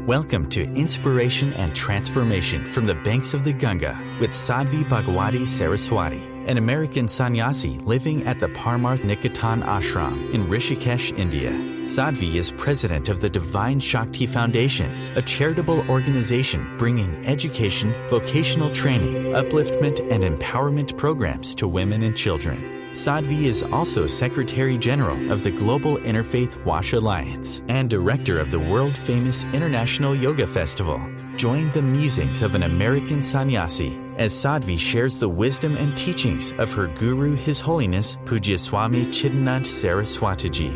Welcome to Inspiration and Transformation from the Banks of the Ganga with Sadhvi Bhagawati Saraswati, an American sannyasi living at the Parmarth Niketan ashram in Rishikesh, India. Sadhvi is president of the Divine Shakti Foundation, a charitable organization bringing education, vocational training, upliftment, and empowerment programs to women and children. Sadhvi is also Secretary General of the Global Interfaith Wash Alliance and Director of the world-famous International Yoga Festival. Join the musings of an American sannyasi as Sadhvi shares the wisdom and teachings of her guru, His Holiness Pujya Swami Chidanand Saraswati Ji.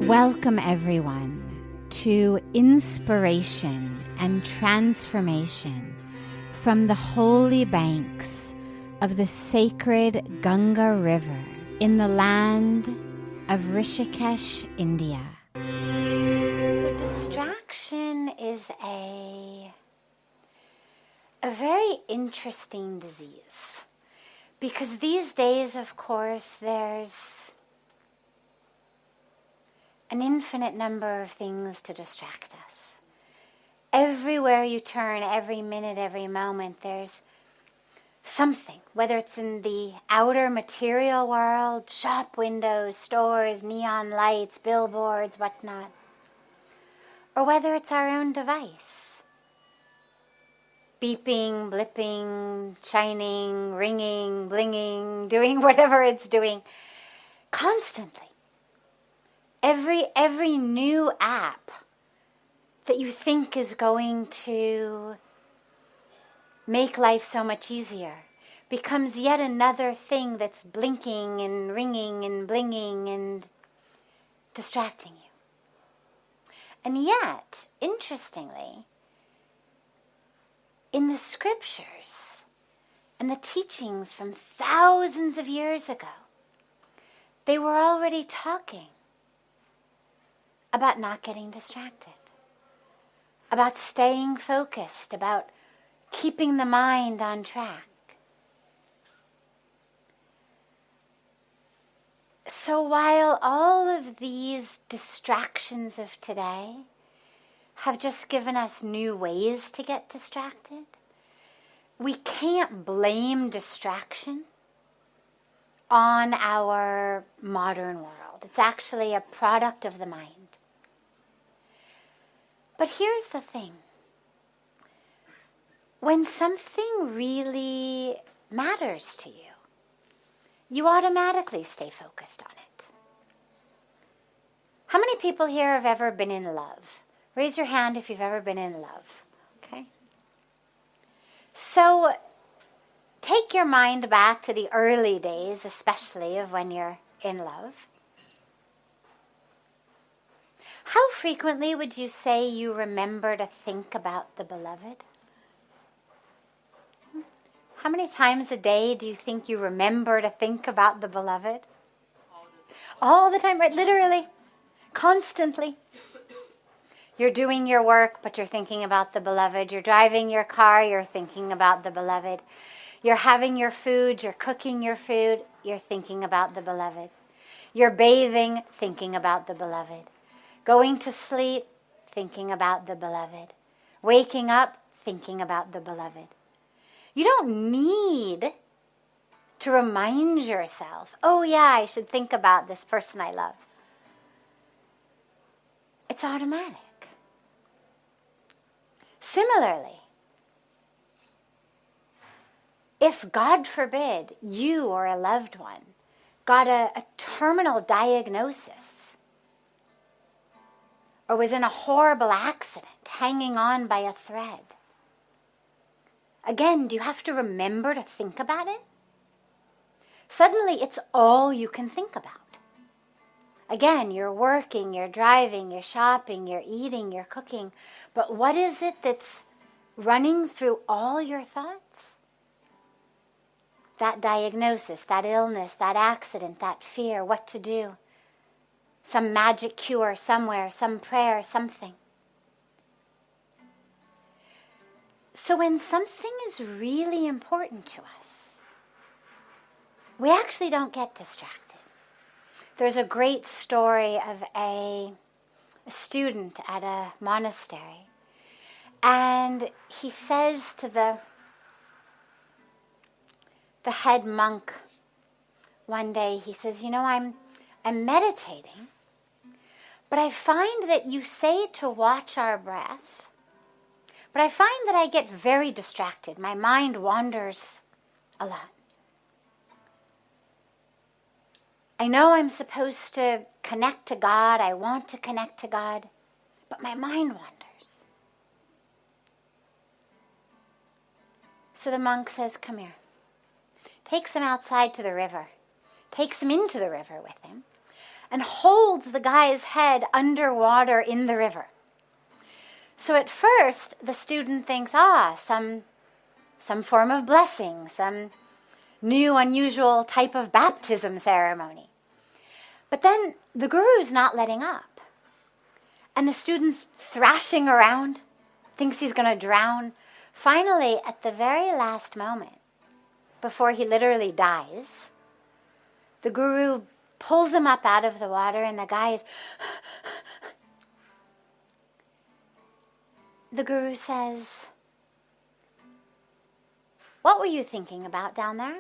Welcome, everyone, to Inspiration and Transformation from the holy banks of the sacred Ganga River in the land of Rishikesh, India. So distraction is a very interesting disease, because these days, of course, there's an infinite number of things to distract us. Everywhere you turn, every minute, every moment, there's something, whether it's in the outer material world, shop windows, stores, neon lights, billboards, whatnot, or whether it's our own device, beeping, blipping, shining, ringing, blinging, doing whatever it's doing, constantly. Every new app that you think is going to make life so much easier becomes yet another thing that's blinking and ringing and blinging and distracting you. And yet, interestingly, in the scriptures and the teachings from thousands of years ago, they were already talking about not getting distracted, about staying focused, about keeping the mind on track. So while all of these distractions of today have just given us new ways to get distracted, we can't blame distraction on our modern world. It's actually a product of the mind. But here's the thing. When something really matters to you, you automatically stay focused on it. How many people here have ever been in love? Raise your hand if you've ever been in love. Okay? So take your mind back to the early days, especially of when you're in love. How frequently would you say you remember to think about the beloved? How many times a day do you think you remember to think about the beloved? All the time, right? Literally, constantly. You're doing your work, but you're thinking about the beloved. You're driving your car, you're thinking about the beloved. You're having your food, you're cooking your food, you're thinking about the beloved. You're bathing, thinking about the beloved. Going to sleep, thinking about the beloved. Waking up, thinking about the beloved. You don't need to remind yourself, oh yeah, I should think about this person I love. It's automatic. Similarly, if, God forbid, you or a loved one got a terminal diagnosis, or was in a horrible accident, hanging on by a thread, again, do you have to remember to think about it? Suddenly, it's all you can think about. Again, you're working, you're driving, you're shopping, you're eating, you're cooking. But what is it that's running through all your thoughts? That diagnosis, that illness, that accident, that fear, what to do. Some magic cure somewhere, some prayer, something. So when something is really important to us, we actually don't get distracted. There's a great story of a a student at a monastery. And he says to the head monk one day, he says, I'm meditating, but I find that you say to watch our breath, but I find that I get very distracted. My mind wanders a lot. I know I'm supposed to connect to God. I want to connect to God, but my mind wanders. So the monk says, come here. Takes him outside to the river. Takes him into the river with him. And holds the guy's head underwater in the river. So at first, the student thinks, some form of blessing, some new, unusual type of baptism ceremony. But then the guru's not letting up. And the student's thrashing around, thinks he's going to drown. Finally, at the very last moment, before he literally dies, the guru pulls him up out of the water, and the guy is... The guru says, what were you thinking about down there?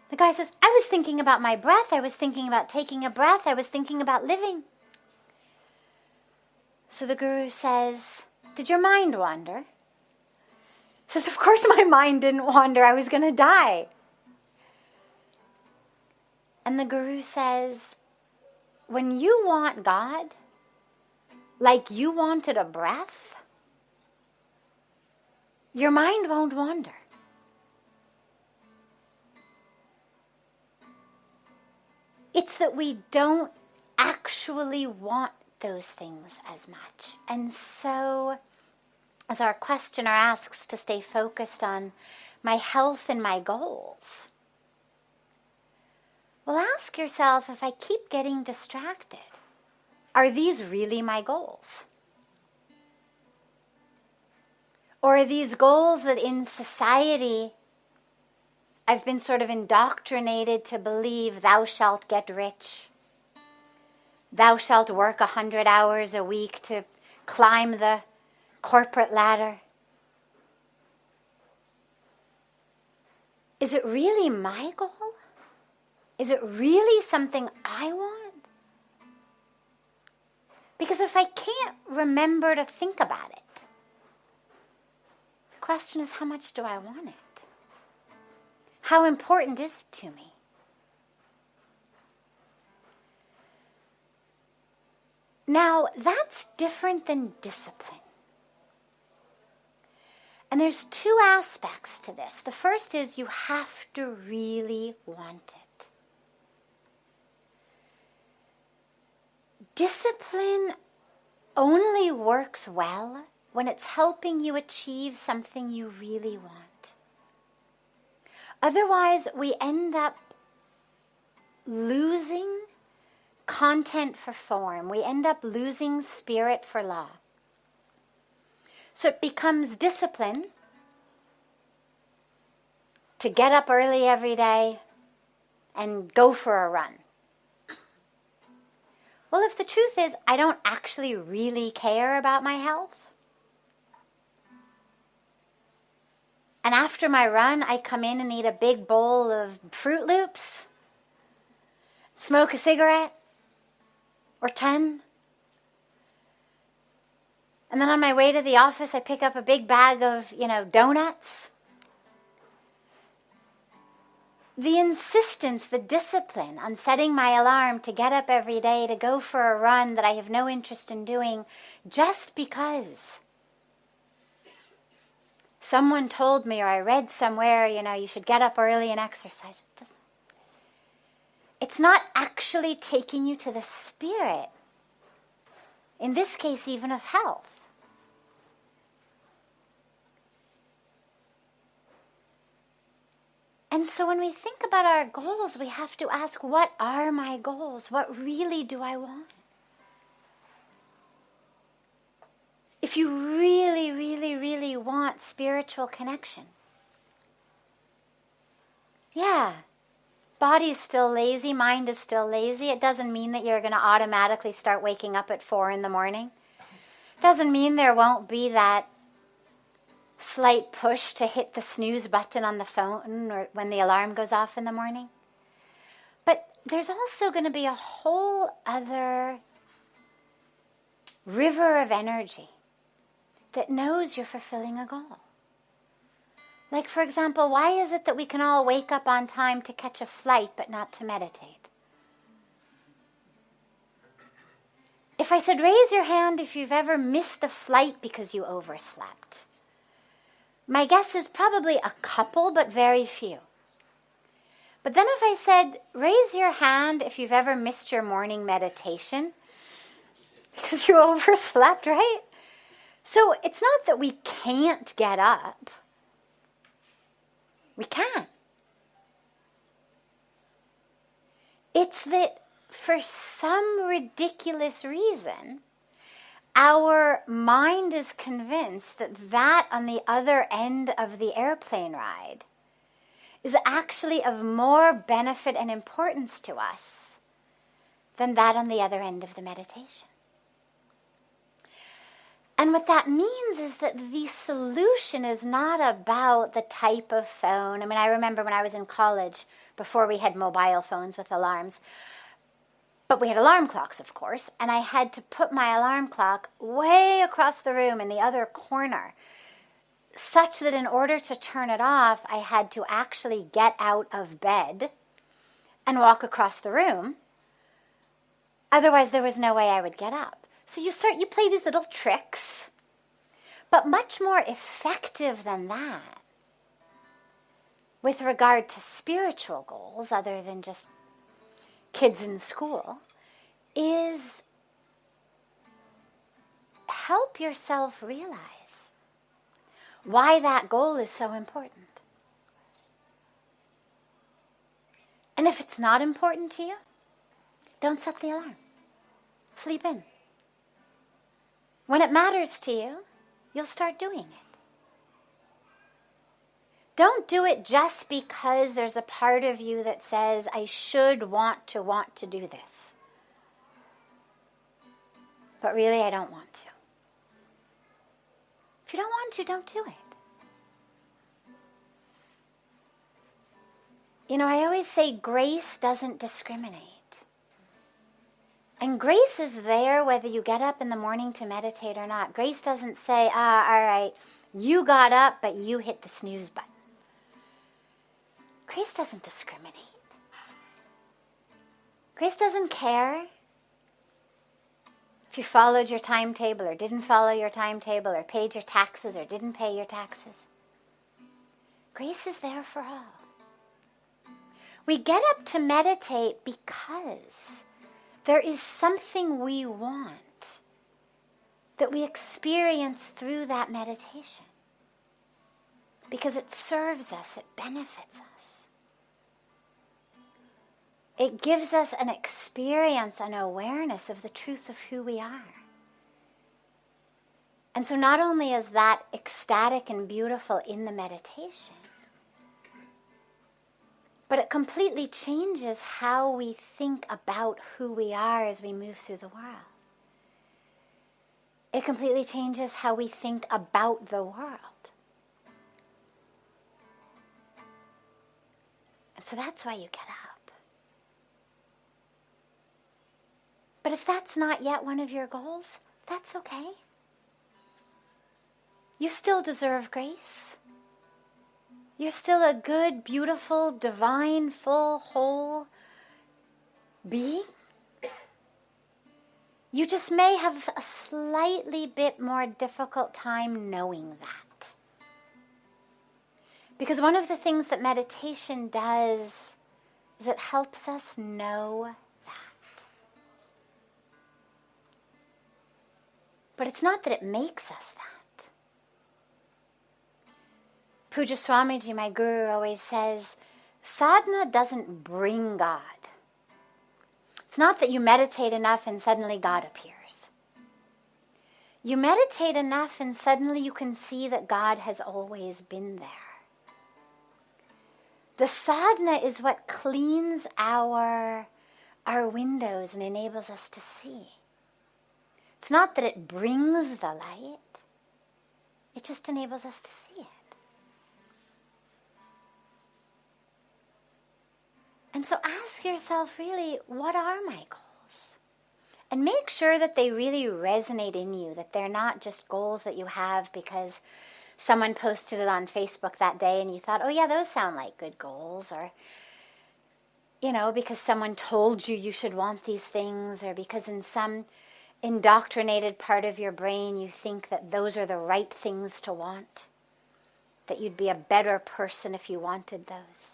The guy says, I was thinking about my breath. I was thinking about taking a breath. I was thinking about living. So the guru says, did your mind wander? He says, of course my mind didn't wander. I was going to die. And the guru says, when you want God, like you wanted a breath, your mind won't wander. It's that we don't actually want those things as much. And so, as our questioner asks to stay focused on my health and my goals, well, ask yourself, if I keep getting distracted, are these really my goals? Or are these goals that in society I've been sort of indoctrinated to believe thou shalt get rich, thou shalt work 100 hours a week to climb the corporate ladder? Is it really my goal? Is it really something I want? Because if I can't remember to think about it, the question is, how much do I want it? How important is it to me? Now, that's different than discipline. And there's two aspects to this. The first is you have to really want it. Discipline only works well when it's helping you achieve something you really want. Otherwise, we end up losing content for form. We end up losing spirit for law. So it becomes discipline to get up early every day and go for a run. Well, if the truth is, I don't actually really care about my health, and after my run, I come in and eat a big bowl of Fruit Loops, smoke a cigarette, or 10, and then on my way to the office, I pick up a big bag of, donuts. The insistence, the discipline on setting my alarm to get up every day to go for a run that I have no interest in doing just because someone told me or I read somewhere, you should get up early and exercise. It's not actually taking you to the spirit, in this case even of health. And so when we think about our goals, we have to ask, what are my goals? What really do I want? If you really, really, really want spiritual connection, Body's still lazy, mind is still lazy. It doesn't mean that you're going to automatically start waking up at 4 in the morning. Doesn't mean there won't be that slight push to hit the snooze button on the phone or when the alarm goes off in the morning. But there's also going to be a whole other river of energy that knows you're fulfilling a goal. Like, for example, why is it that we can all wake up on time to catch a flight but not to meditate? If I said, raise your hand if you've ever missed a flight because you overslept, my guess is probably a couple, but very few. But then if I said, raise your hand if you've ever missed your morning meditation because you overslept, right? So it's not that we can't get up. We can. It's that for some ridiculous reason, our mind is convinced that that on the other end of the airplane ride is actually of more benefit and importance to us than that on the other end of the meditation. And what that means is that the solution is not about the type of phone. I mean, I remember when I was in college, before we had mobile phones with alarms, but we had alarm clocks, of course, and I had to put my alarm clock way across the room in the other corner, such that in order to turn it off, I had to actually get out of bed and walk across the room. Otherwise, there was no way I would get up. So you play these little tricks, but much more effective than that with regard to spiritual goals, other than just kids in school, is help yourself realize why that goal is so important. And if it's not important to you, don't set the alarm. Sleep in. When it matters to you, you'll start doing it. Don't do it just because there's a part of you that says, I should want to do this. But really, I don't want to. If you don't want to, don't do it. You know, I always say grace doesn't discriminate. And grace is there whether you get up in the morning to meditate or not. Grace doesn't say, all right, you got up, but you hit the snooze button. Grace doesn't discriminate. Grace doesn't care if you followed your timetable or didn't follow your timetable or paid your taxes or didn't pay your taxes. Grace is there for all. We get up to meditate because there is something we want that we experience through that meditation. Because it serves us, it benefits us. It gives us an experience, an awareness of the truth of who we are. And so not only is that ecstatic and beautiful in the meditation, but it completely changes how we think about who we are as we move through the world. It completely changes how we think about the world. And so that's why you get up. But if that's not yet one of your goals, that's okay. You still deserve grace. You're still a good, beautiful, divine, full, whole being. You just may have a slightly bit more difficult time knowing that. Because one of the things that meditation does is it helps us know that. But it's not that it makes us that. Puja Swamiji, my guru, always says, sadhana doesn't bring God. It's not that you meditate enough and suddenly God appears. You meditate enough and suddenly you can see that God has always been there. The sadhana is what cleans our windows and enables us to see. It's not that it brings the light, it just enables us to see it. And so ask yourself, really, what are my goals? And make sure that they really resonate in you, that they're not just goals that you have because someone posted it on Facebook that day and you thought, oh yeah, those sound like good goals, or, because someone told you you should want these things, or because in some indoctrinated part of your brain you think that those are the right things to want, that you'd be a better person if you wanted those.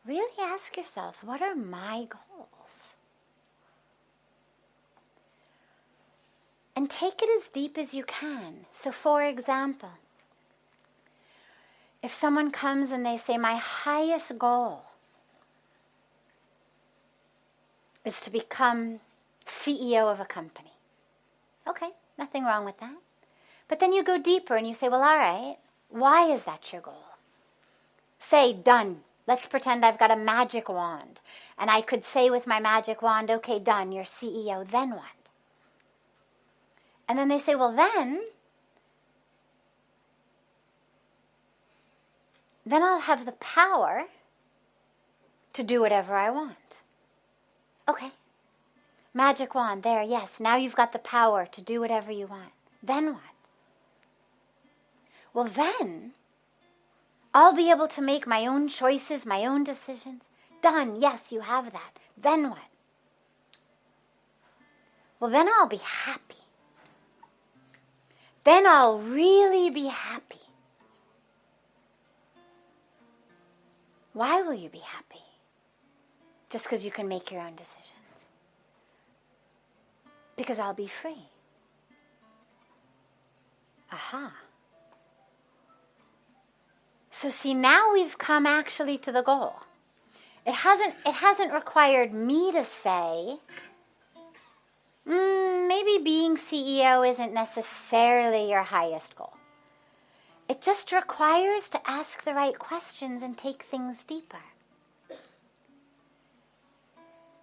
Really ask yourself, what are my goals? And take it as deep as you can. So for example, if someone comes and they say, my highest goal is to become CEO of a company. Okay, nothing wrong with that. But then you go deeper and you say, well, all right, why is that your goal? Say, done. Let's pretend I've got a magic wand. And I could say with my magic wand, okay, done, you're CEO, then what? And then they say, well, then I'll have the power to do whatever I want. Okay. Magic wand, there, yes. Now you've got the power to do whatever you want. Then what? Well, then I'll be able to make my own choices, my own decisions. Done, yes, you have that. Then what? Well, then I'll be happy. Then I'll really be happy. Why will you be happy? Just because you can make your own decisions. Because I'll be free. Aha. So see, now we've come actually to the goal. It hasn't required me to say, maybe being CEO isn't necessarily your highest goal. It just requires to ask the right questions and take things deeper.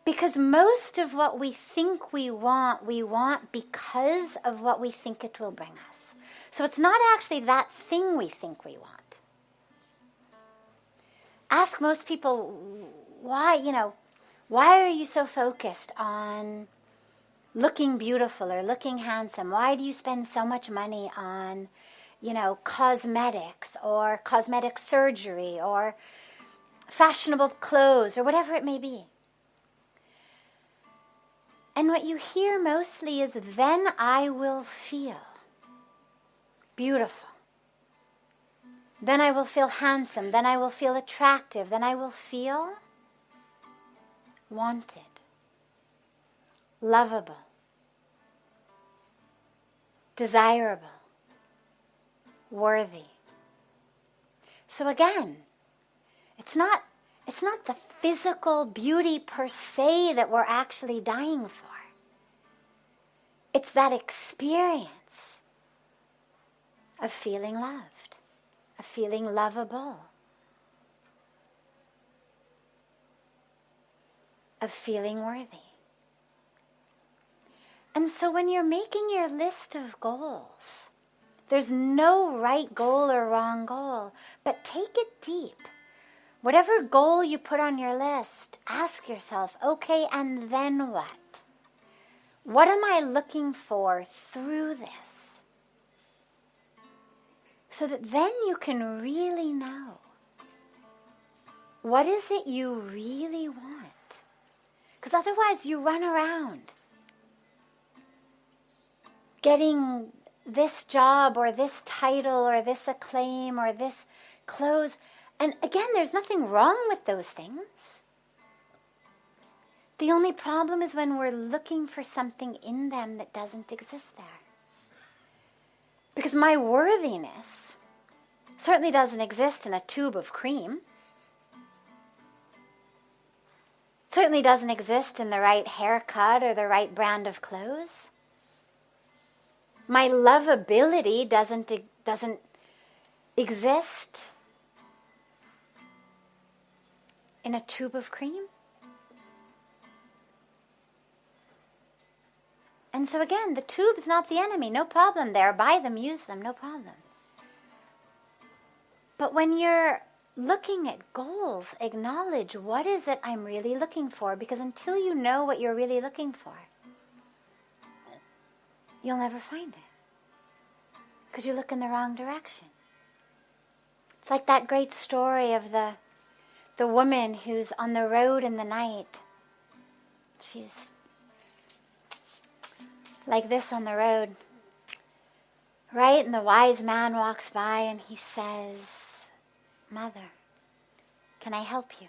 Because most of what we think we want because of what we think it will bring us. So it's not actually that thing we think we want. Ask most people, why are you so focused on looking beautiful or looking handsome? Why do you spend so much money on, cosmetics or cosmetic surgery or fashionable clothes or whatever it may be? And what you hear mostly is, then I will feel beautiful. Then I will feel handsome. Then I will feel attractive. Then I will feel wanted, lovable, desirable, worthy. So again, it's not the physical beauty per se that we're actually dying for. It's that experience of feeling loved, of feeling lovable, of feeling worthy. And so when you're making your list of goals, there's no right goal or wrong goal, but take it deep. Whatever goal you put on your list, ask yourself, okay, and then what? What am I looking for through this? So that then you can really know, what is it you really want? Because otherwise you run around getting this job or this title or this acclaim or this clothes. And again, there's nothing wrong with those things. The only problem is when we're looking for something in them that doesn't exist there. Because my worthiness certainly doesn't exist in a tube of cream. It certainly doesn't exist in the right haircut or the right brand of clothes. My lovability doesn't exist in a tube of cream? And so again, the tube's not the enemy. No problem there. Buy them, use them, no problem. But when you're looking at goals, acknowledge what is it I'm really looking for, because until you know what you're really looking for, you'll never find it, because you look in the wrong direction. It's like that great story of the woman who's on the road in the night. She's like this on the road, right? And the wise man walks by and he says, "Mother, can I help you?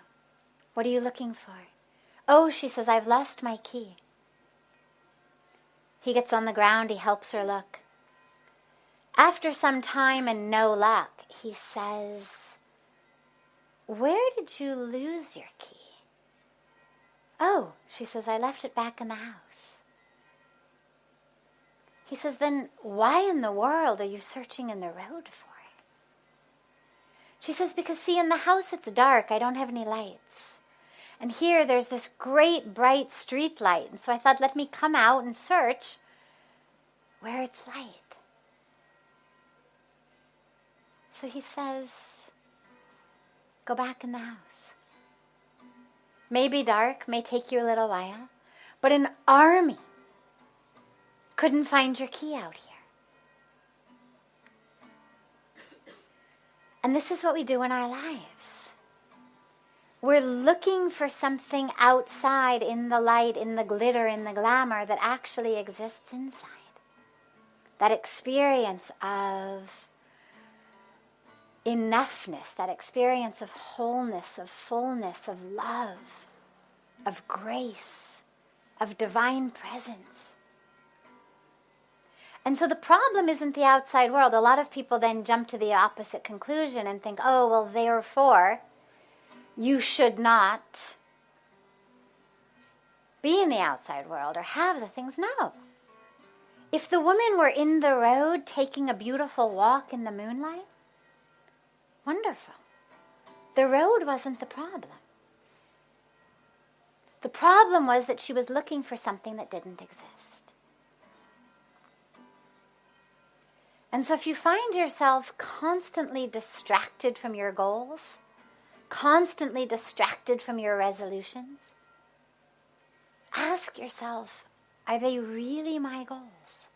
What are you looking for?" "Oh," she says, "I've lost my key." He gets on the ground, he helps her look. After some time and no luck, he says, "Where did you lose your key?" "Oh," she says, "I left it back in the house." He says, "Then why in the world are you searching in the road for it?" She says, "Because see, in the house it's dark, I don't have any lights. And here there's this great bright street light, and so I thought, let me come out and search where it's light." So he says, "Go back in the house. May be dark, may take you a little while, but an army couldn't find your key out here." And this is what we do in our lives. We're looking for something outside in the light, in the glitter, in the glamour that actually exists inside. That experience of enoughness, that experience of wholeness, of fullness, of love, of grace, of divine presence. And so the problem isn't the outside world. A lot of people then jump to the opposite conclusion and think, oh, well, therefore, you should not be in the outside world or have the things. No. If the woman were in the road taking a beautiful walk in the moonlight, wonderful. The road wasn't the problem. The problem was that she was looking for something that didn't exist. And so if you find yourself constantly distracted from your goals, constantly distracted from your resolutions, ask yourself, are they really my goals?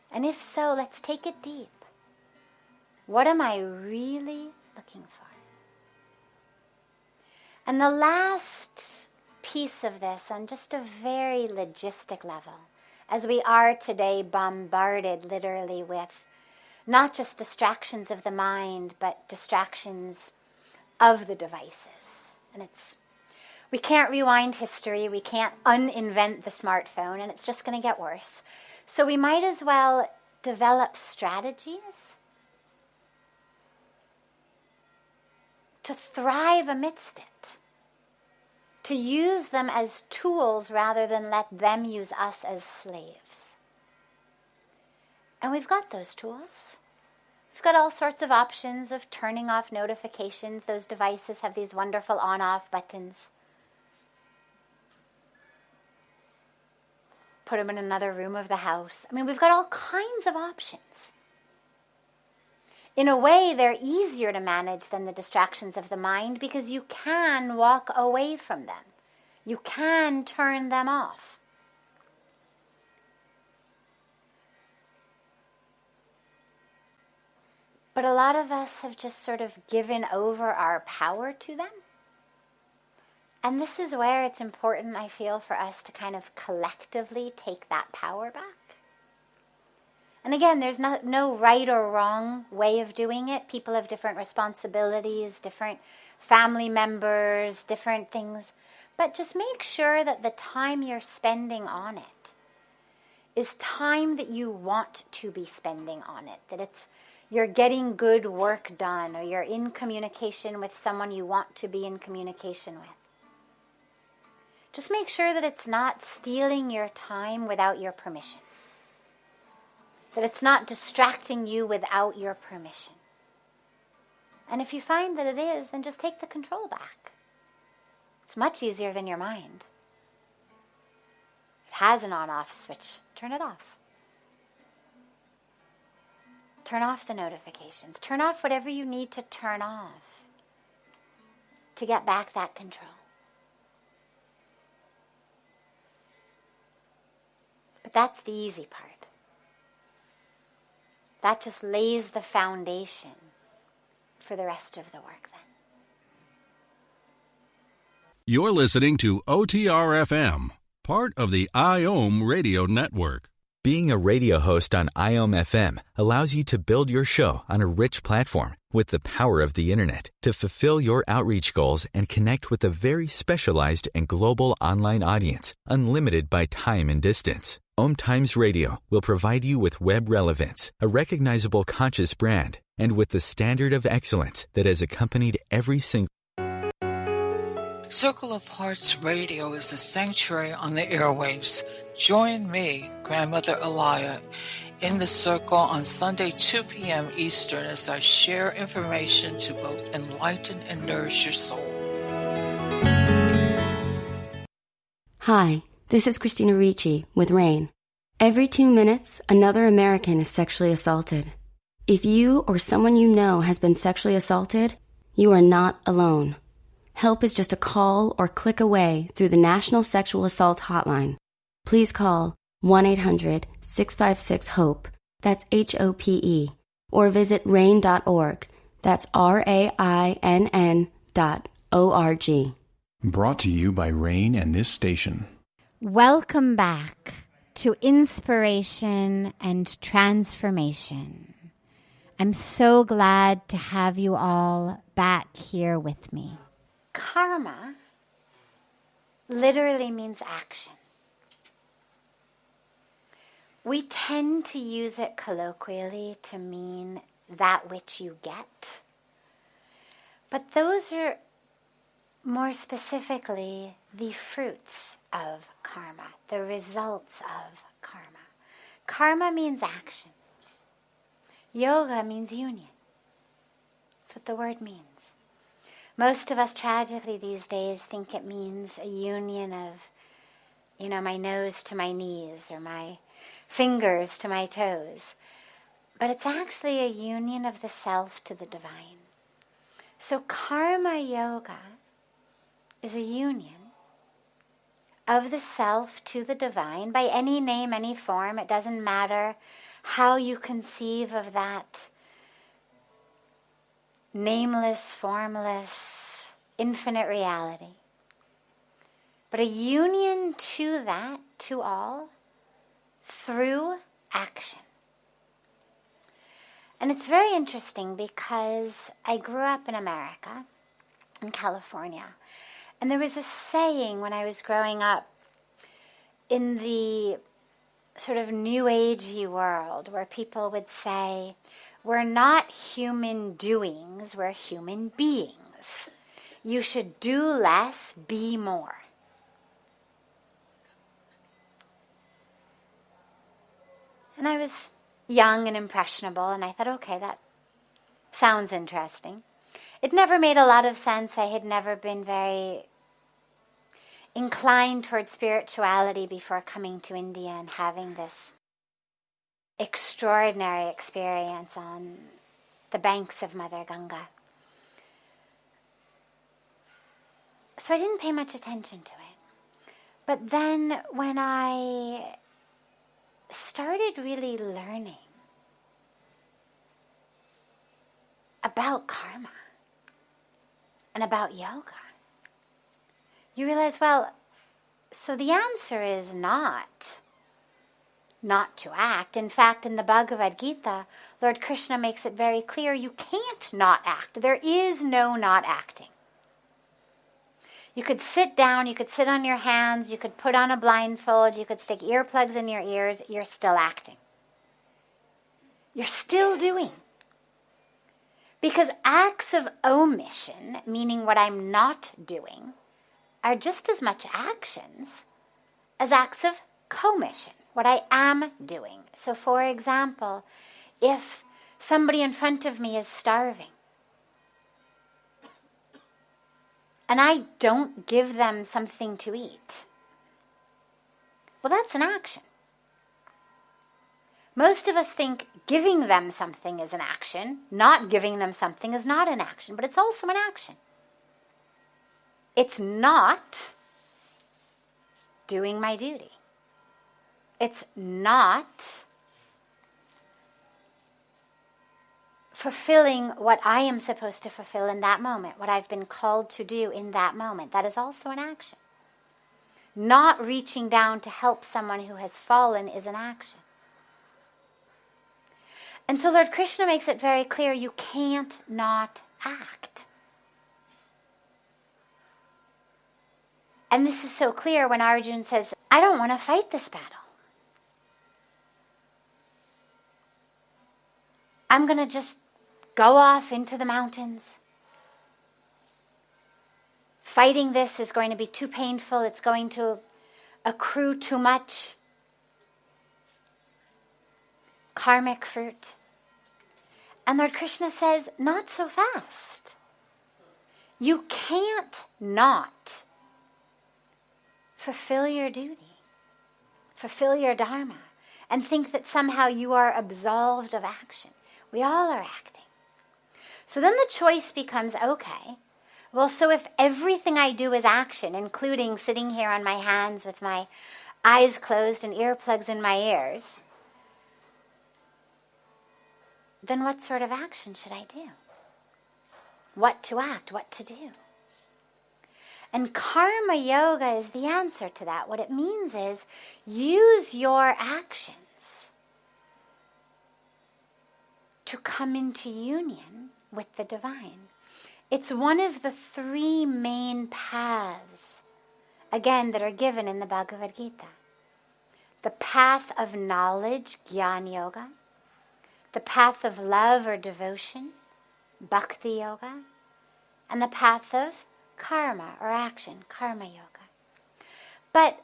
And if so, let's take it deep. What am I really looking for? And the last piece of this, on just a very logistic level, as we are today bombarded literally with not just distractions of the mind, but distractions of the devices. And we can't rewind history, we can't uninvent the smartphone, and it's just going to get worse. So we might as well develop strategies to thrive amidst it, to use them as tools rather than let them use us as slaves. And we've got those tools. We've got all sorts of options of turning off notifications. Those devices have these wonderful on-off buttons. Put them in another room of the house. I mean, we've got all kinds of options. In a way, they're easier to manage than the distractions of the mind because you can walk away from them. You can turn them off. But a lot of us have just sort of given over our power to them. And this is where it's important, I feel, for us to kind of collectively take that power back. And again, there's no right or wrong way of doing it. People have different responsibilities, different family members, different things. But just make sure that the time you're spending on it is time that you want to be spending on it. That you're getting good work done, or you're in communication with someone you want to be in communication with. Just make sure that it's not stealing your time without your permission. That it's not distracting you without your permission. And if you find that it is, then just take the control back. It's much easier than your mind. It has an on-off switch. Turn it off. Turn off the notifications. Turn off whatever you need to turn off to get back that control. But that's the easy part. That just lays the foundation for the rest of the work then. You're listening to OTR-FM, part of the IOM radio network. Being a radio host on IOM FM allows you to build your show on a rich platform with the power of the internet to fulfill your outreach goals and connect with a very specialized and global online audience, unlimited by time and distance. OMTimes Radio will provide you with web relevance, a recognizable conscious brand, and with the standard of excellence that has accompanied every single Circle of Hearts Radio is a sanctuary on the airwaves. Join me, Grandmother Elia, in the circle on Sunday 2 p.m. Eastern as I share information to both enlighten and nourish your soul. Hi, this is Christina Ricci with RAIN. Every 2 minutes, another American is sexually assaulted. If you or someone you know has been sexually assaulted, you are not alone. Help is just a call or click away through the National Sexual Assault Hotline. Please call 1-800-656-HOPE, that's HOPE, or visit RAIN.org, that's RAINN.org. Brought to you by RAIN and this station. Welcome back to Inspiration and Transformation. I'm so glad to have you all back here with me. Karma literally means action. We tend to use it colloquially to mean that which you get. But those are more specifically the fruits of karma, the results of karma. Karma means action. Yoga means union. That's what the word means. Most of us tragically these days think it means a union of, my nose to my knees or my fingers to my toes. But it's actually a union of the self to the divine. So karma yoga is a union of the self to the divine by any name, any form. It doesn't matter how you conceive of that nameless, formless, infinite reality. But a union to that, to all, through action. And it's very interesting because I grew up in America, in California, and there was a saying when I was growing up in the sort of new agey world where people would say, we're not human doings, we're human beings. You should do less, be more. And I was young and impressionable, and I thought, okay, that sounds interesting. It never made a lot of sense. I had never been very inclined toward spirituality before coming to India and having this extraordinary experience on the banks of Mother Ganga. So I didn't pay much attention to it. But then when I started really learning about karma and about yoga, you realize, well, so the answer is not to act. In fact, in the Bhagavad Gita, Lord Krishna makes it very clear you can't not act. There is no not acting. You could sit down, you could sit on your hands, you could put on a blindfold, you could stick earplugs in your ears, you're still acting. You're still doing. Because acts of omission, meaning what I'm not doing, are just as much actions as acts of commission, what I am doing. So for example, if somebody in front of me is starving, and I don't give them something to eat, well, that's an action. Most of us think giving them something is an action. Not giving them something is not an action, but it's also an action. It's not doing my duty. It's not fulfilling what I am supposed to fulfill in that moment, what I've been called to do in that moment. That is also an action. Not reaching down to help someone who has fallen is an action. And so Lord Krishna makes it very clear, you can't not act. And this is so clear when Arjuna says, I don't want to fight this battle. I'm going to just go off into the mountains. Fighting this is going to be too painful. It's going to accrue too much karmic fruit. And Lord Krishna says, not so fast. You can't not fulfill your duty, fulfill your dharma, and think that somehow you are absolved of action. We all are acting. So then the choice becomes, okay, well, so if everything I do is action, including sitting here on my hands with my eyes closed and earplugs in my ears, then what sort of action should I do? What to act, what to do? And karma yoga is the answer to that. What it means is use your actions to come into union with the divine. It's one of the three main paths, again, that are given in the Bhagavad Gita. The path of knowledge, Jnana Yoga. The path of love or devotion, Bhakti Yoga. And the path of karma or action, Karma Yoga. But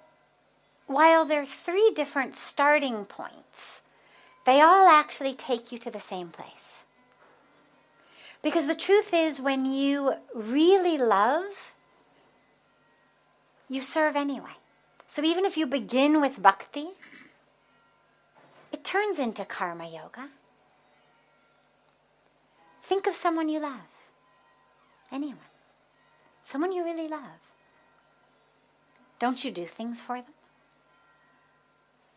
while there are three different starting points, they all actually take you to the same place. Because the truth is, when you really love, you serve anyway. So even if you begin with bhakti, it turns into karma yoga. Think of someone you love. Anyone. Someone you really love. Don't you do things for them?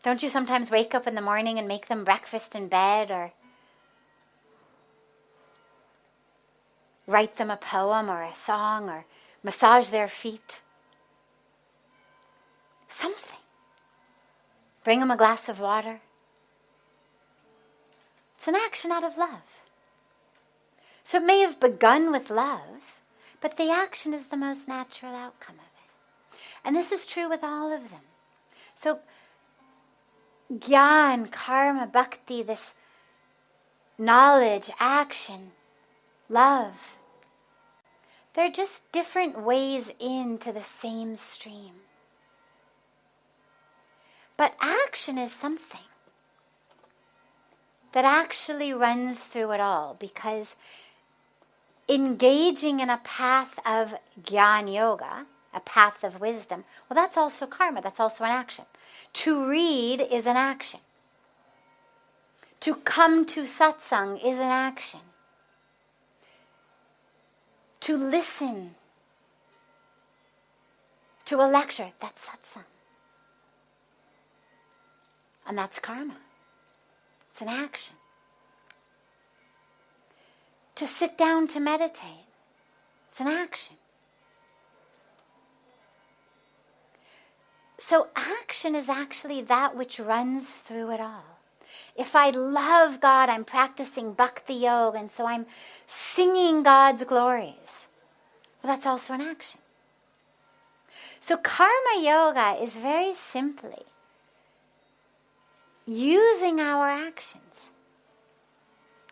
Don't you sometimes wake up in the morning and make them breakfast in bed, or write them a poem or a song, or massage their feet? Something. Bring them a glass of water. It's an action out of love. So it may have begun with love, but the action is the most natural outcome of it. And this is true with all of them. So Gyan, karma, bhakti, this knowledge, action, love, they're just different ways into the same stream. But action is something that actually runs through it all, because engaging in a path of Jnana Yoga, a path of wisdom, well, that's also karma, that's also an action. To read is an action. To come to Satsang is an action. To listen to a lecture, that's Satsang. And that's karma. It's an action. To sit down to meditate, it's an action. So action is actually that which runs through it all. If I love God, I'm practicing bhakti yoga, and so I'm singing God's glories. Well, that's also an action. So karma yoga is very simply using our actions,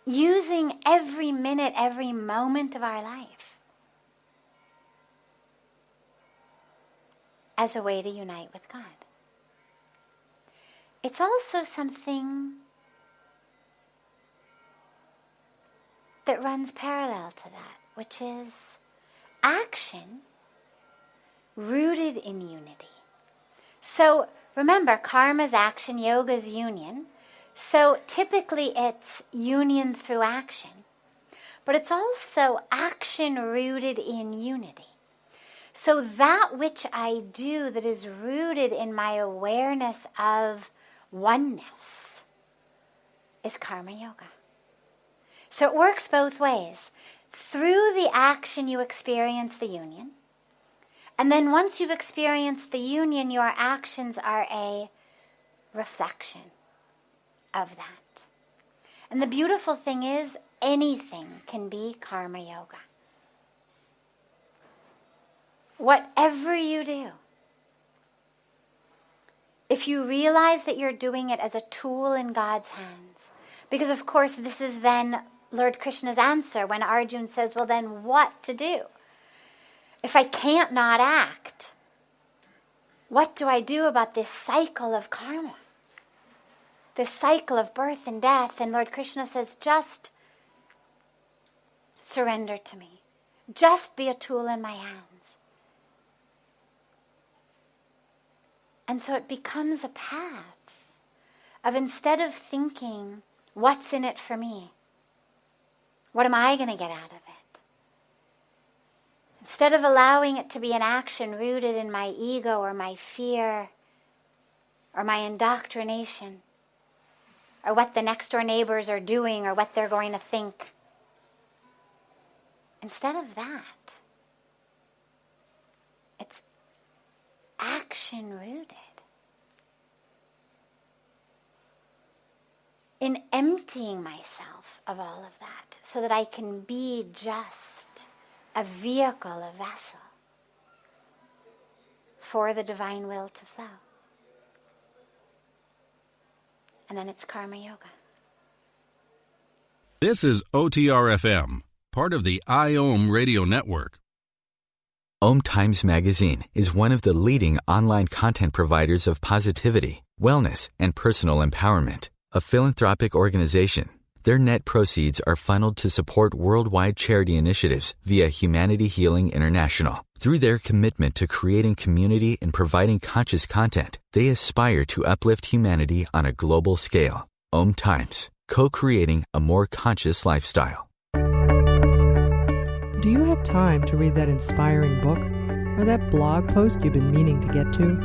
using every minute, every moment of our life as a way to unite with God. It's also something that runs parallel to that, which is action rooted in unity. So remember, karma is action, yoga is union. So typically it's union through action. But it's also action rooted in unity. So that which I do that is rooted in my awareness of oneness is karma yoga. So it works both ways. Through the action you experience the union. And then once you've experienced the union, your actions are a reflection of that. And the beautiful thing is, anything can be karma yoga. Whatever you do, if you realize that you're doing it as a tool in God's hands, because of course this is then Lord Krishna's answer when Arjuna says, well then what to do? If I can't not act, what do I do about this cycle of karma? This cycle of birth and death? And Lord Krishna says, just surrender to me. Just be a tool in my hands. And so it becomes a path of, instead of thinking, what's in it for me? What am I going to get out of it? Instead of allowing it to be an action rooted in my ego or my fear or my indoctrination or what the next door neighbors are doing or what they're going to think. Instead of that, it's action rooted. In emptying myself of all of that so that I can be just a vehicle, a vessel for the divine will to flow. And then it's karma yoga. This is OTR-FM, part of the IOM radio network. OMTimes magazine is one of the leading online content providers of positivity, wellness, and personal empowerment. A philanthropic organization, their net proceeds are funneled to support worldwide charity initiatives via Humanity Healing International. Through their commitment to creating community and providing conscious content, they aspire to uplift humanity on a global scale. OMTimes, co-creating a more conscious lifestyle. Do you have time to read that inspiring book or that blog post you've been meaning to get to?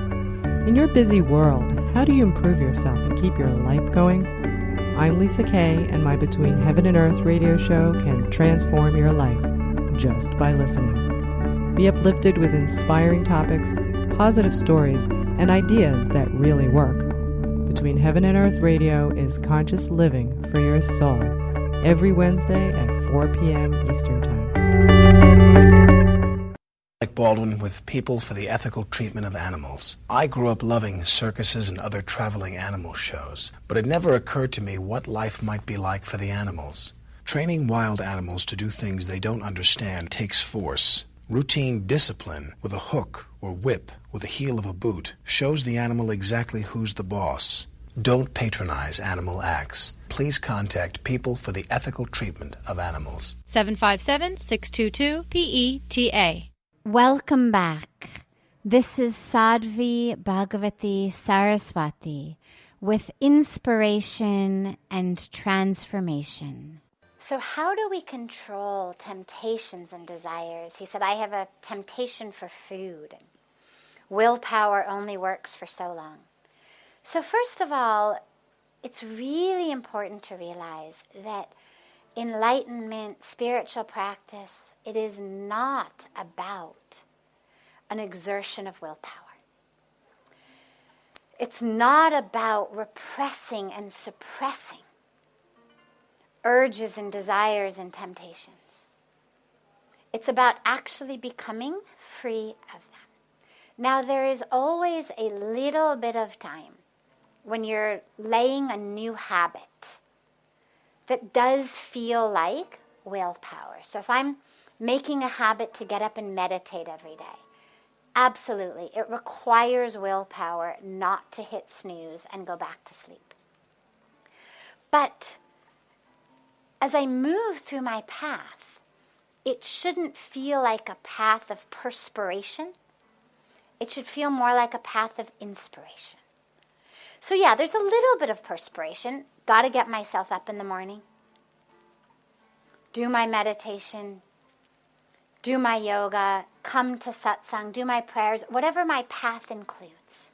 In your busy world, how do you improve yourself and keep your life going? I'm Lisa Kay, and my Between Heaven and Earth radio show can transform your life just by listening. Be uplifted with inspiring topics, positive stories, and ideas that really work. Between Heaven and Earth radio is conscious living for your soul, every Wednesday at 4 p.m. Eastern Time. Like Baldwin with People for the Ethical Treatment of Animals. I grew up loving circuses and other traveling animal shows, but it never occurred to me what life might be like for the animals. Training wild animals to do things they don't understand takes force. Routine discipline with a hook or whip with the heel of a boot shows the animal exactly who's the boss. Don't patronize animal acts. Please contact People for the Ethical Treatment of Animals. 757-622-PETA. Welcome back. This is Sadhvi Bhagawati Saraswati with inspiration and transformation. So how do we control temptations and desires? He said, I have a temptation for food. Willpower only works for so long. So first of all, it's really important to realize that enlightenment, spiritual practice, it is not about an exertion of willpower. It's not about repressing and suppressing urges and desires and temptations. It's about actually becoming free of them. Now, there is always a little bit of time when you're laying a new habit that does feel like willpower. So if I'm making a habit to get up and meditate every day, absolutely, it requires willpower not to hit snooze and go back to sleep. But as I move through my path, it shouldn't feel like a path of perspiration It should feel more like a path of inspiration. So yeah, there's a little bit of perspiration. Got to get myself up in the morning. Do my meditation. Do my yoga. Come to satsang. Do my prayers. Whatever my path includes.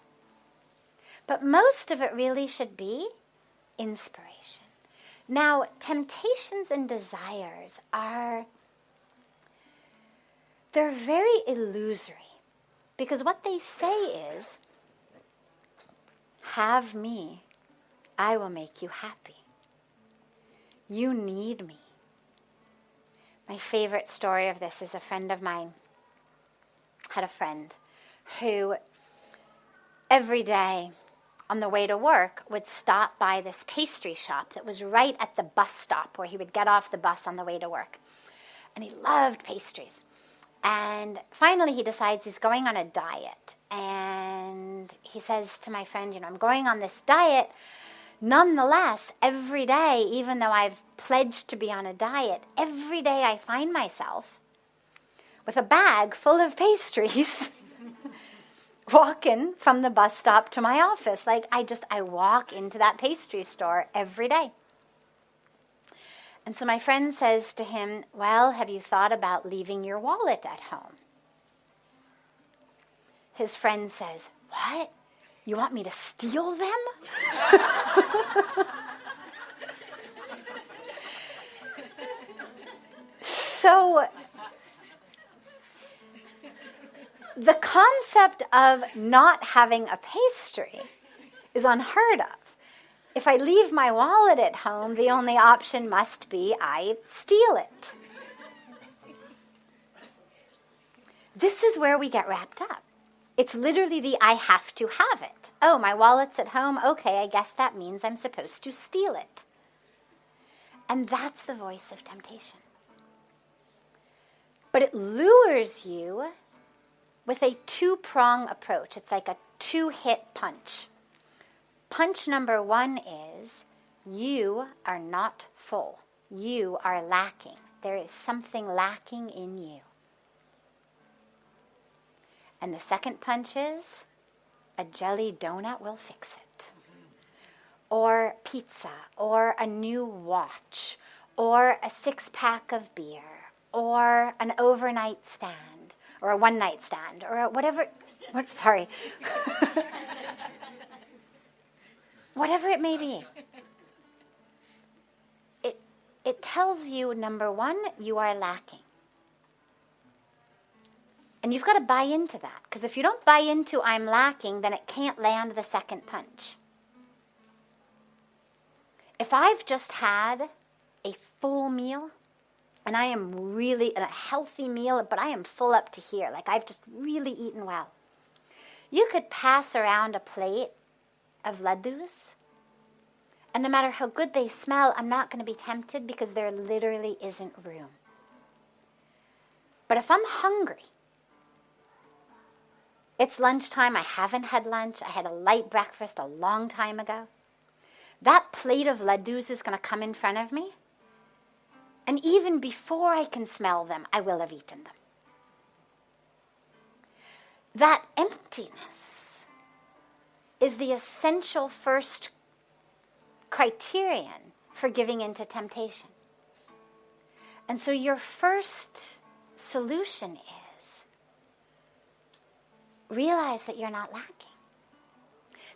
But most of it really should be inspiration. Now, temptations and desires they're very illusory. Because what they say is, have me, I will make you happy. You need me. My favorite story of this is a friend of mine had a friend who every day on the way to work would stop by this pastry shop that was right at the bus stop where he would get off the bus on the way to work. And he loved pastries. And finally he decides he's going on a diet. And he says to my friend, I'm going on this diet. Nonetheless, every day, even though I've pledged to be on a diet, every day I find myself with a bag full of pastries walking from the bus stop to my office. Like I walk into that pastry store every day. And so my friend says to him, well, have you thought about leaving your wallet at home? His friend says, what? You want me to steal them? So the concept of not having a pastry is unheard of. If I leave my wallet at home, the only option must be I steal it. This is where we get wrapped up. It's literally the I have to have it. Oh, my wallet's at home. Okay, I guess that means I'm supposed to steal it. And that's the voice of temptation. But it lures you with a two-prong approach. It's like a two-hit punch. Punch number one is, you are not full. You are lacking. There is something lacking in you. And the second punch is, a jelly donut will fix it. Or pizza, or a new watch, or a 6-pack of beer, or an overnight stand, or a one-night stand, or a whatever it may be. It tells you, number one, you are lacking. And you've got to buy into that. Because if you don't buy into I'm lacking, then it can't land the second punch. If I've just had a full meal, and I am really a healthy meal, but I am full up to here, like I've just really eaten well, you could pass around a plate of laddus, and no matter how good they smell, I'm not going to be tempted because there literally isn't room. But if I'm hungry, it's lunchtime, I haven't had lunch, I had a light breakfast a long time ago, that plate of laddus is going to come in front of me, and even before I can smell them, I will have eaten them. That emptiness is the essential first criterion for giving into temptation. And so your first solution is realize that you're not lacking.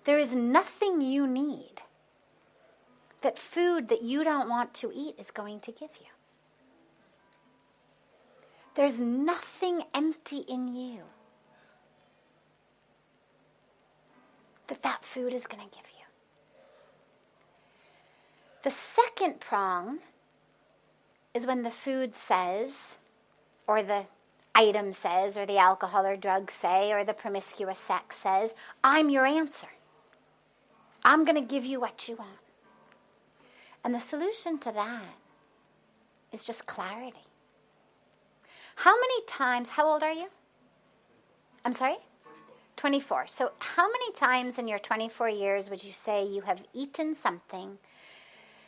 There is nothing you need that food that you don't want to eat is going to give you. There's nothing empty in you that food is going to give you. The second prong is when the food says, or the item says, or the alcohol or drugs say, or the promiscuous sex says, I'm your answer. I'm going to give you what you want. And the solution to that is just clarity. How many times, how old are you? I'm sorry? 24. So how many times in your 24 years would you say you have eaten something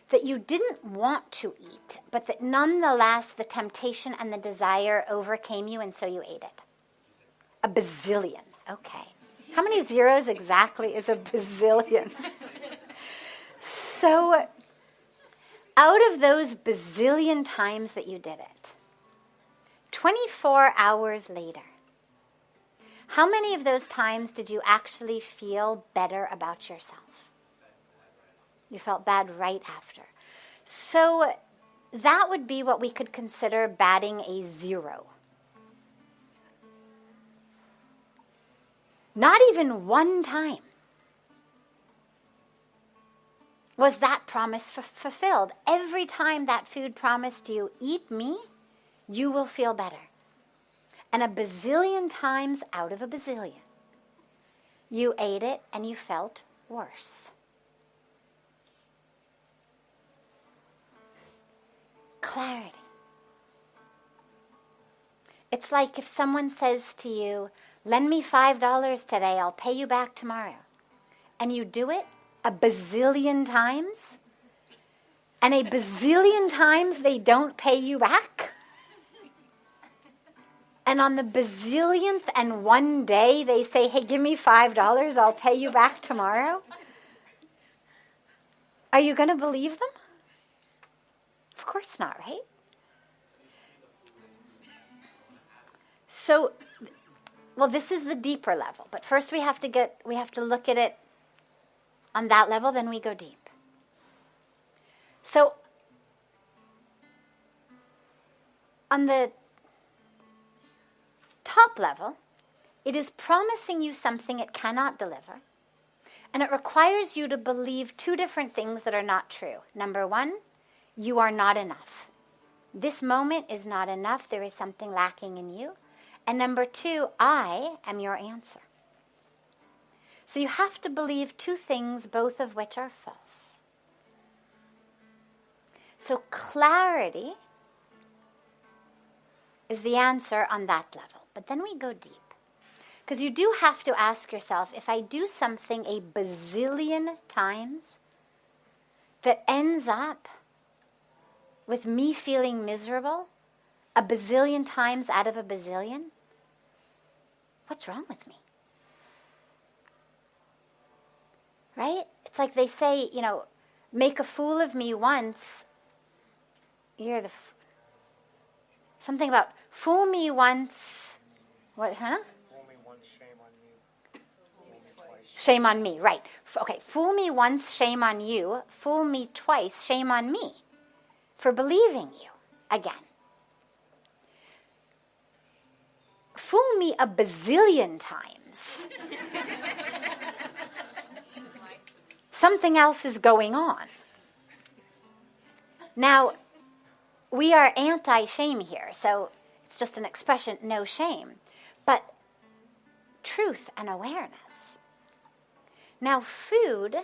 that you didn't want to eat, but that nonetheless the temptation and the desire overcame you and so you ate it? A bazillion. Okay. How many zeros exactly is a bazillion? So, out of those bazillion times that you did it, 24 hours later, how many of those times did you actually feel better about yourself? You felt bad right after. So that would be what we could consider batting a 0. Not even one time was that promise fulfilled. Every time that food promised you, eat me, you will feel better. And a bazillion times out of a bazillion, you ate it and you felt worse. Clarity. It's like if someone says to you, lend me $5 today, I'll pay you back tomorrow. And you do it a bazillion times, and a bazillion times they don't pay you back. And on the bazillionth and one day, they say, hey, give me $5, I'll pay you back tomorrow. Are you going to believe them? Of course not, right? So, well, this is the deeper level. But first we have to look at it on that level, then we go deep. So, on the top level, it is promising you something it cannot deliver, and it requires you to believe 2 different things that are not true. Number 1, you are not enough. This moment is not enough. There is something lacking in you. And number 2, I am your answer. So you have to believe 2 things, both of which are false. So clarity is the answer on that level. But then we go deep. Because you do have to ask yourself, if I do something a bazillion times that ends up with me feeling miserable a bazillion times out of a bazillion, what's wrong with me? Right? It's like they say, make a fool of me once, you're the... something about fool me once, what, huh? Fool me once, shame on you. Fool me twice. Shame on me, right. Okay, fool me once, shame on you. Fool me twice, shame on me for believing you again. Fool me a bazillion times. Something else is going on. Now, we are anti-shame here, so it's just an expression, no shame. But truth and awareness. Now, food,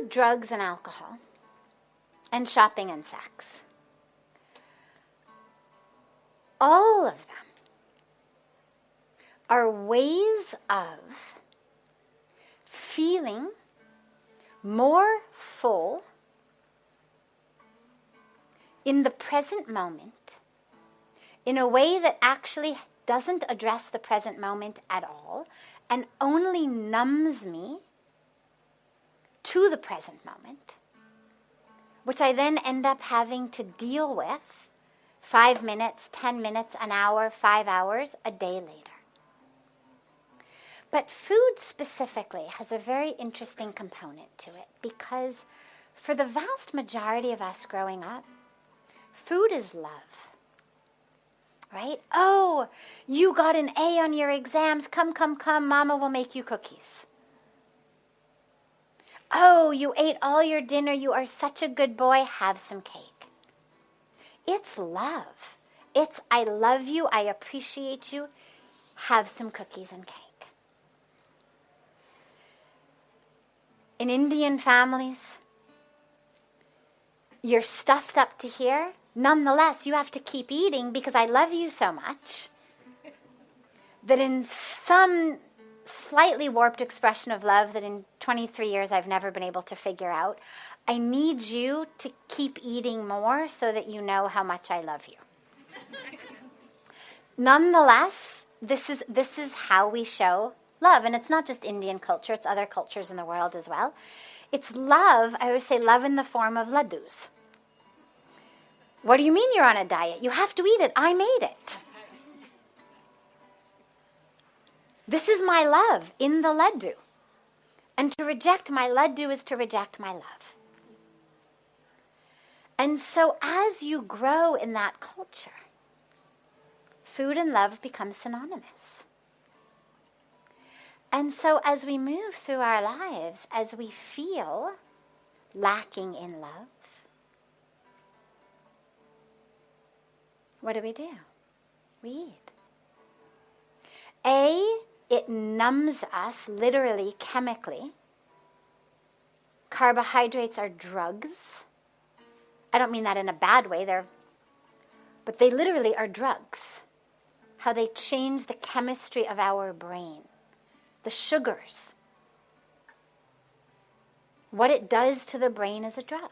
drugs, and alcohol, and shopping and sex, all of them are ways of feeling more full in the present moment in a way that actually doesn't address the present moment at all and only numbs me to the present moment, which I then end up having to deal with 5 minutes, 10 minutes, an hour, 5 hours, a day later. But food specifically has a very interesting component to it because for the vast majority of us growing up, food is love. Right? Oh, you got an A on your exams. Come, Mama will make you cookies. Oh, you ate all your dinner. You are such a good boy. Have some cake. It's love. It's I love you. I appreciate you. Have some cookies and cake. In Indian families, you're stuffed up to here. Nonetheless, you have to keep eating because I love you so much that in some slightly warped expression of love that in 23 years I've never been able to figure out, I need you to keep eating more so that you know how much I love you. Nonetheless, this is how we show love. And it's not just Indian culture, it's other cultures in the world as well. It's love, I would say love in the form of laddus. What do you mean you're on a diet? You have to eat it. I made it. This is my love in the laddu. And to reject my laddu is to reject my love. And so as you grow in that culture, food and love become synonymous. And so as we move through our lives, as we feel lacking in love, what do? We eat. It numbs us, literally, chemically. Carbohydrates are drugs. I don't mean that in a bad way, but they literally are drugs. How they change the chemistry of our brain. The sugars. What it does to the brain is a drug.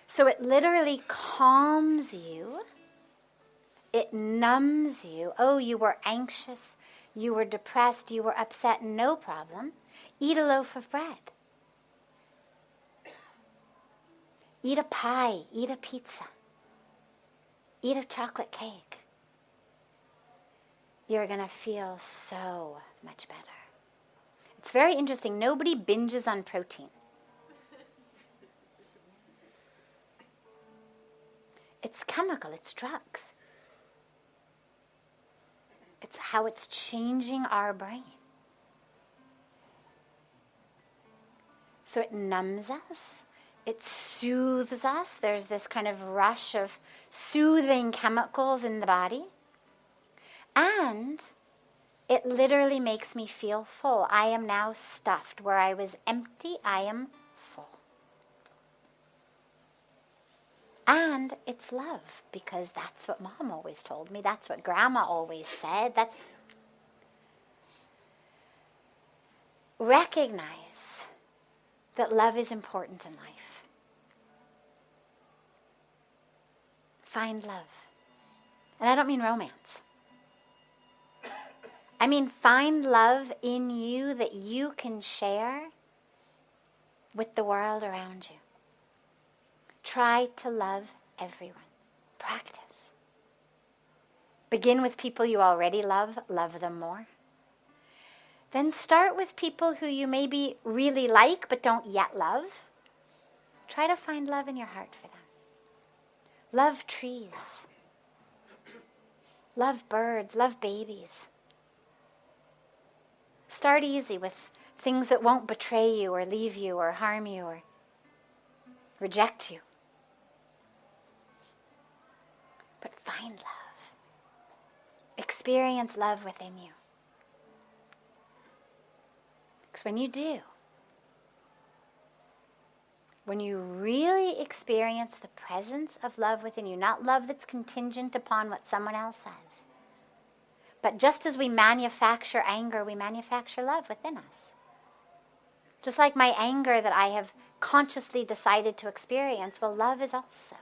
So it literally calms you. It numbs you. Oh, you were anxious, you were depressed, you were upset, no problem. Eat a loaf of bread. Eat a pie, eat a pizza. Eat a chocolate cake. You're going to feel so much better. It's very interesting. Nobody binges on protein. It's chemical, it's drugs. It's how it's changing our brain. So it numbs us. It soothes us. There's this kind of rush of soothing chemicals in the body. And it literally makes me feel full. I am now stuffed. Where I was empty, I am full. And it's love, because that's what Mom always told me. That's what Grandma always said. Recognize that love is important in life. Find love. And I don't mean romance. I mean find love in you that you can share with the world around you. Try to love everyone. Practice. Begin with people you already love. Love them more. Then start with people who you maybe really like but don't yet love. Try to find love in your heart for them. Love trees. Love birds. Love babies. Start easy with things that won't betray you or leave you or harm you or reject you. But find love. Experience love within you. Because when you do, when you really experience the presence of love within you, not love that's contingent upon what someone else says, but just as we manufacture anger, we manufacture love within us. Just like my anger that I have consciously decided to experience, well, love is also.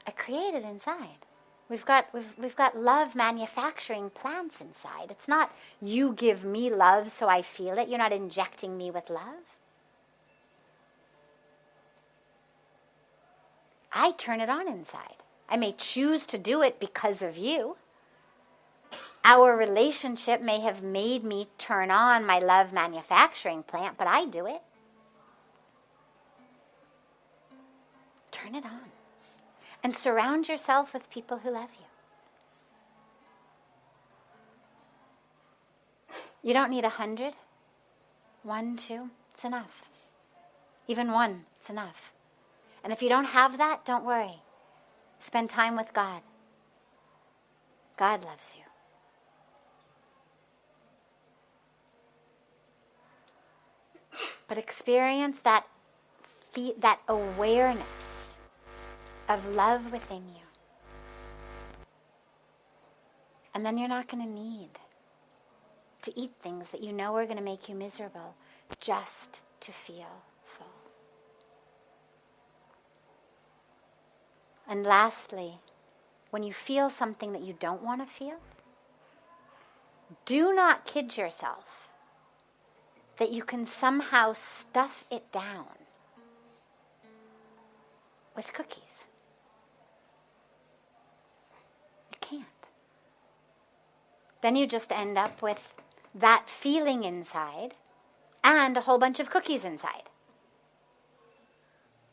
I create it inside. We've got love manufacturing plants inside. It's not you give me love so I feel it. You're not injecting me with love. I turn it on inside. I may choose to do it because of you. Our relationship may have made me turn on my love manufacturing plant, but I do it. Turn it on. And surround yourself with people who love you. You don't need 100. 1, 2, it's enough. Even 1, it's enough. And if you don't have that, don't worry. Spend time with God. God loves you. But experience that awareness of love within you. And then you're not going to need to eat things that you know are going to make you miserable just to feel full. And lastly, when you feel something that you don't want to feel, do not kid yourself that you can somehow stuff it down with cookies. You can't. Then you just end up with that feeling inside and a whole bunch of cookies inside.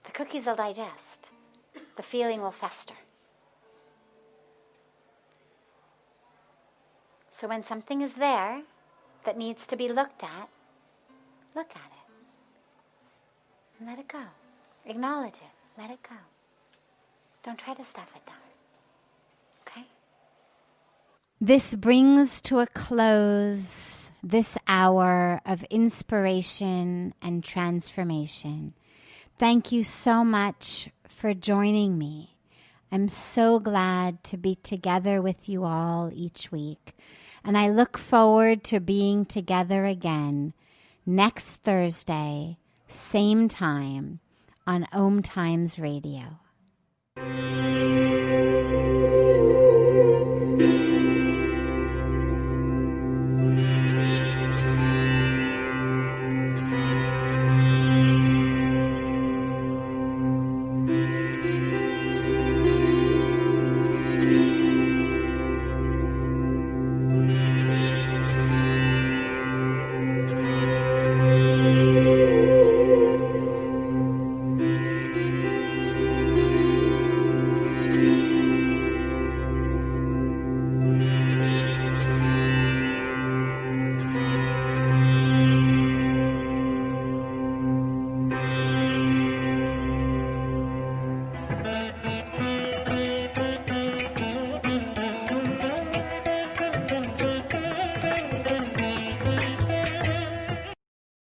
The cookies will digest. The feeling will fester. So when something is there that needs to be looked at, look at it. And let it go. Acknowledge it. Let it go. Don't try to stuff it down. Okay? This brings to a close this hour of inspiration and transformation. Thank you so much for joining me. I'm so glad to be together with you all each week. And I look forward to being together again next Thursday, same time, on OMTimes Radio.